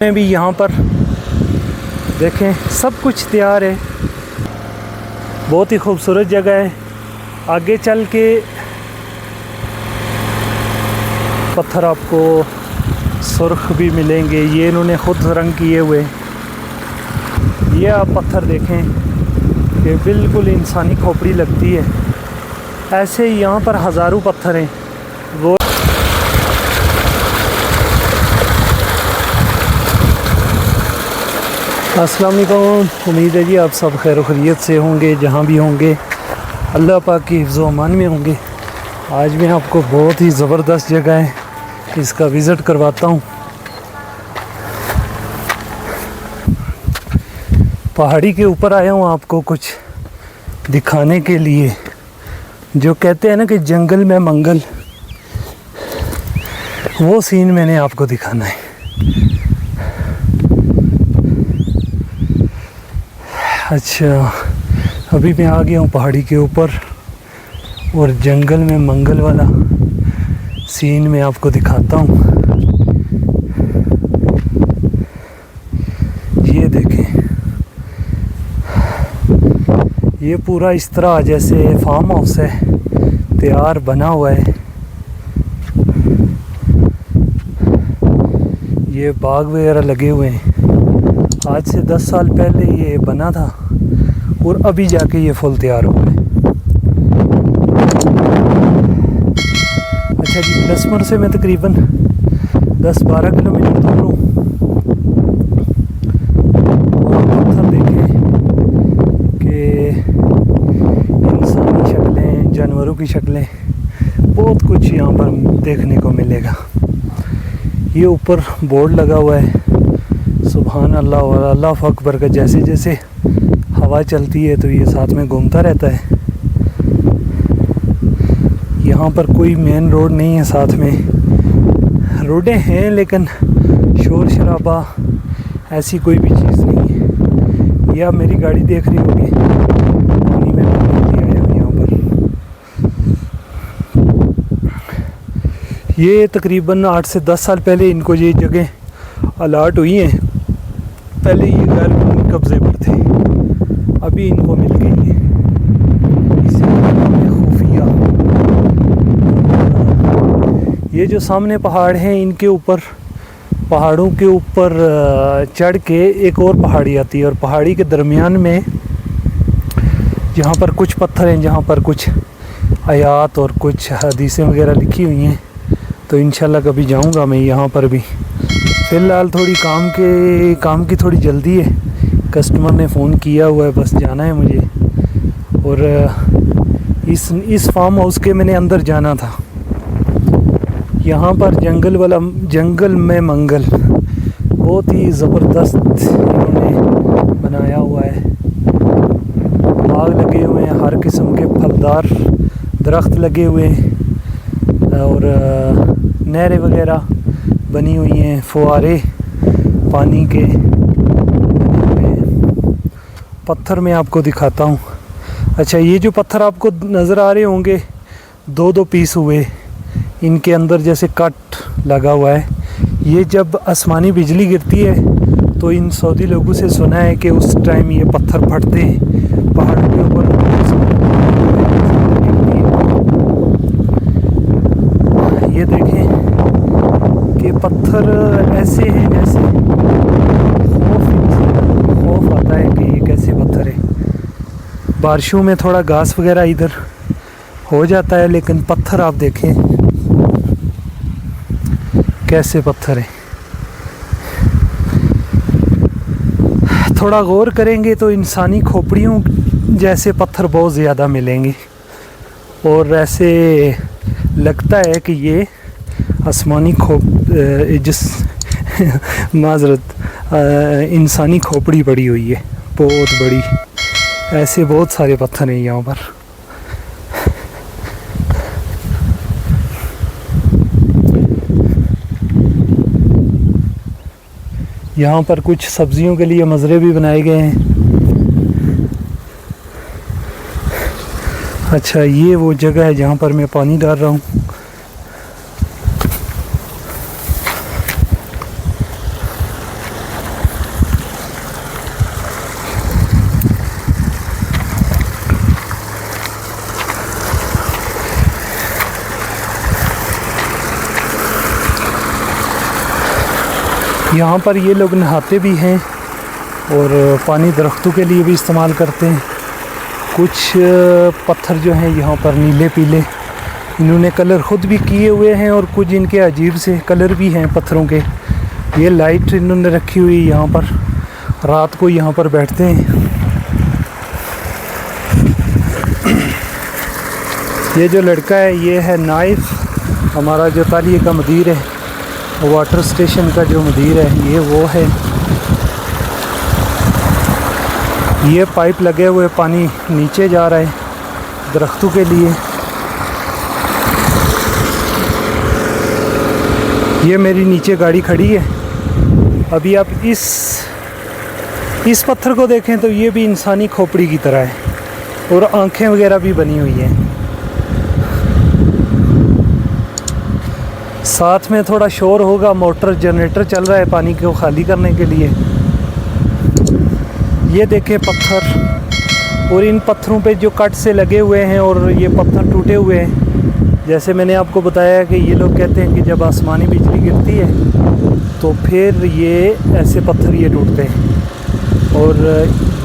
में भी यहाँ पर देखें सब कुछ तैयार है। बहुत ही खूबसूरत जगह है। आगे चल के पत्थर आपको सुर्ख भी मिलेंगे, ये इन्होंने ख़ुद रंग किए हुए। ये आप पत्थर देखें कि बिल्कुल इंसानी खोपड़ी लगती है। ऐसे ही यहाँ पर हज़ारों पत्थर हैं। वो अस्सलाम वालेकुम, उम्मीद है जी आप सब खैर खैरियत से होंगे, जहाँ भी होंगे अल्लाह पाक की हिफ्ज़ व अमान में होंगे। आज मैं आपको बहुत ही ज़बरदस्त जगह है इसका विज़िट करवाता हूँ। पहाड़ी के ऊपर आया हूँ आपको कुछ दिखाने के लिए। जो कहते हैं ना कि जंगल में मंगल, वो सीन मैंने आपको दिखाना है। अच्छा, अभी मैं आ गया हूँ पहाड़ी के ऊपर और जंगल में मंगल वाला सीन मैं आपको दिखाता हूँ। ये देखें, ये पूरा इस तरह जैसे फार्म हाउस है, तैयार बना हुआ है। ये बाग वगैरह लगे हुए हैं। आज से 10 साल पहले ये बना था और अभी जाके ये फुल तैयार हो गए। अच्छा जी, बिलसमर से मैं तकरीबन 10-12 किलोमीटर दूर हूँ। और पत्थर देखें कि इंसानी शक्लें, जानवरों की शक्लें, बहुत कुछ यहाँ पर देखने को मिलेगा। ये ऊपर बोर्ड लगा हुआ है सुभान अल्लाह और अल्लाह अकबर का। जैसे जैसे हवा चलती है तो ये साथ में घूमता रहता है। यहाँ पर कोई मेन रोड नहीं है, साथ में रोडें हैं लेकिन शोर शराबा ऐसी कोई भी चीज़ नहीं है। ये आप मेरी गाड़ी देख रही होगी, पानी में आया हूँ यहाँ पर। ये तकरीबन 8 से 10 साल पहले इनको ये जगह अलाट हुई हैं। पहले ये गैर कानूनी कब्जे पर थे, अभी इनको मिल गई है। इसी खुफिया, ये जो सामने पहाड़ हैं इनके ऊपर, पहाड़ों के ऊपर चढ़ के एक और पहाड़ी आती है और पहाड़ी के दरमियान में जहाँ पर कुछ पत्थर हैं, जहाँ पर कुछ आयात और कुछ हदीसें वगैरह लिखी हुई हैं। तो इंशाल्लाह कभी जाऊँगा मैं यहाँ पर भी। फ़िलहाल थोड़ी काम की थोड़ी जल्दी है, कस्टमर ने फ़ोन किया हुआ है, बस जाना है मुझे। और इस फार्म हाउस के मैंने अंदर जाना था। यहाँ पर जंगल में मंगल बहुत ही ज़बरदस्त इन्होंने बनाया हुआ है। बाग लगे हुए हैं, हर किस्म के फलदार दरख्त लगे हुए हैं और नहरें वगैरह बनी हुई हैं, फुहारे पानी के। पत्थर मैं आपको दिखाता हूँ। अच्छा, ये जो पत्थर आपको नज़र आ रहे होंगे 2-2 पीस हुए, इनके अंदर जैसे कट लगा हुआ है। ये जब आसमानी बिजली गिरती है तो इन सऊदी लोगों से सुना है कि उस टाइम ये पत्थर फटते हैं पहाड़ के ऊपर। ये देखें कि पत्थर ऐसे हैं जैसे खौफ आता है कि ये कैसे पत्थर है। बारिशों में थोड़ा घास वगैरह इधर हो जाता है, लेकिन पत्थर आप देखें कैसे पत्थर है। थोड़ा गौर करेंगे तो इंसानी खोपड़ियों जैसे पत्थर बहुत ज़्यादा मिलेंगे और ऐसे लगता है कि ये आसमानी जिस माजरत इंसानी खोपड़ी पड़ी हुई है, बहुत बड़ी। ऐसे बहुत सारे पत्थर हैं यहाँ पर। यहाँ पर कुछ सब्जियों के लिए मज़रे भी बनाए गए हैं। अच्छा, ये वो जगह है जहाँ पर मैं पानी डाल रहा हूँ। यहाँ पर ये लोग नहाते भी हैं और पानी दरख्तों के लिए भी इस्तेमाल करते हैं। कुछ पत्थर जो हैं यहाँ पर नीले पीले, इन्होंने कलर ख़ुद भी किए हुए हैं और कुछ इनके अजीब से कलर भी हैं पत्थरों के। ये लाइट इन्होंने रखी हुई यहाँ पर, रात को यहाँ पर बैठते हैं। ये जो लड़का है ये है नाइफ, हमारा जो तालिये का मुदीर है, वाटर स्टेशन का जो मुदीर है ये वो है। ये पाइप लगे हुए पानी नीचे जा रहा है दरख्तों के लिए। ये मेरी नीचे गाड़ी खड़ी है। अभी आप इस पत्थर को देखें तो ये भी इंसानी खोपड़ी की तरह है और आंखें वगैरह भी बनी हुई हैं। साथ में थोड़ा शोर होगा, मोटर जनरेटर चल रहा है पानी को खाली करने के लिए। ये देखें पत्थर, और इन पत्थरों पे जो कट से लगे हुए हैं और ये पत्थर टूटे हुए हैं। जैसे मैंने आपको बताया कि ये लोग कहते हैं कि जब आसमानी बिजली गिरती है तो फिर ये ऐसे पत्थर ये टूटते हैं। और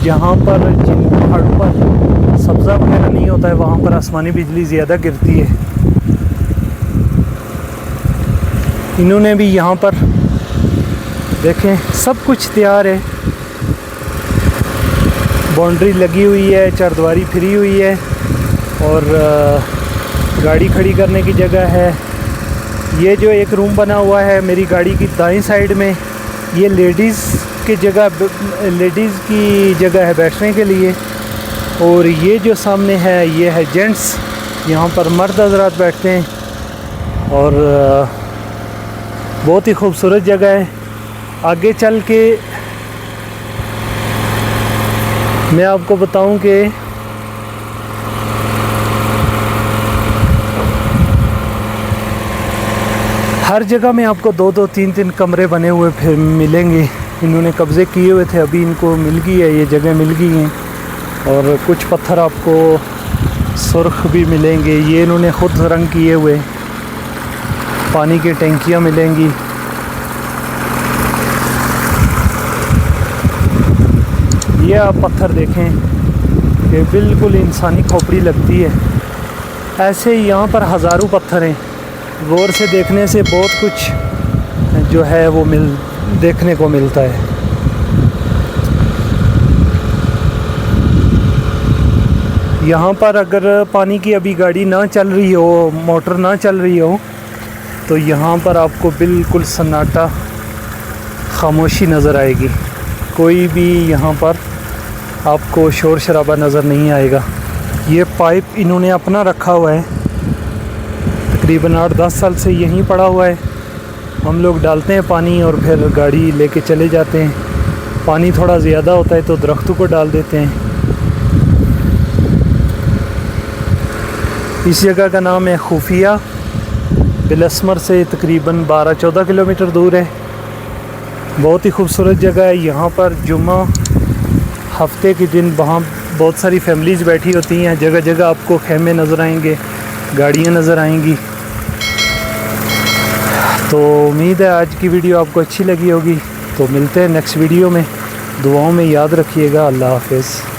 जहाँ पर जिन पहाड़ों पर सब्ज़ा वगैरह नहीं होता है वहाँ पर आसमानी बिजली ज़्यादा गिरती है। इन्होंने भी यहाँ पर देखें सब कुछ तैयार है, बाउंड्री लगी हुई है, चारदीवारी फिरी हुई है और गाड़ी खड़ी करने की जगह है। ये जो एक रूम बना हुआ है मेरी गाड़ी की दाईं साइड में, ये लेडीज़ की जगह है बैठने के लिए। और ये जो सामने है ये है जेंट्स, यहाँ पर मर्द हज़रात बैठते हैं और बहुत ही खूबसूरत जगह है। आगे चल के मैं आपको बताऊं कि हर जगह में आपको 2-2, 3-3 कमरे बने हुए फिर मिलेंगे। इन्होंने कब्ज़े किए हुए थे, अभी इनको मिल गई है, ये जगह मिल गई हैं। और कुछ पत्थर आपको सुर्ख भी मिलेंगे, ये इन्होंने ख़ुद रंग किए हुए। पानी की टंकियाँ मिलेंगी। ये आप पत्थर देखें कि बिल्कुल इंसानी खोपड़ी लगती है। ऐसे यहाँ पर हज़ारों पत्थर हैं। गौर से देखने से बहुत कुछ जो है वो देखने को मिलता है। यहाँ पर अगर पानी की अभी गाड़ी ना चल रही हो, मोटर ना चल रही हो, तो यहाँ पर आपको बिल्कुल सन्नाटा, खामोशी नज़र आएगी। कोई भी यहाँ पर आपको शोर शराबा नज़र नहीं आएगा। ये पाइप इन्होंने अपना रखा हुआ है, तकरीबन 8-10 साल से यहीं पड़ा हुआ है। हम लोग डालते हैं पानी और फिर गाड़ी लेके चले जाते हैं। पानी थोड़ा ज़्यादा होता है तो दरख्तों को डाल देते हैं। इस जगह का नाम है खुफिया, बिलस्मर से तकरीबन 12-14 किलोमीटर दूर है। बहुत ही खूबसूरत जगह है। यहाँ पर जुम्मा हफ्ते के दिन वहाँ बहुत सारी फैमिलीज़ बैठी होती हैं। जगह जगह आपको खेमे नज़र आएंगे, गाड़ियाँ नज़र आएंगी। तो उम्मीद है आज की वीडियो आपको अच्छी लगी होगी। तो मिलते हैं नेक्स्ट वीडियो में। दुआओं में याद रखिएगा। अल्लाह हाफ़िज़।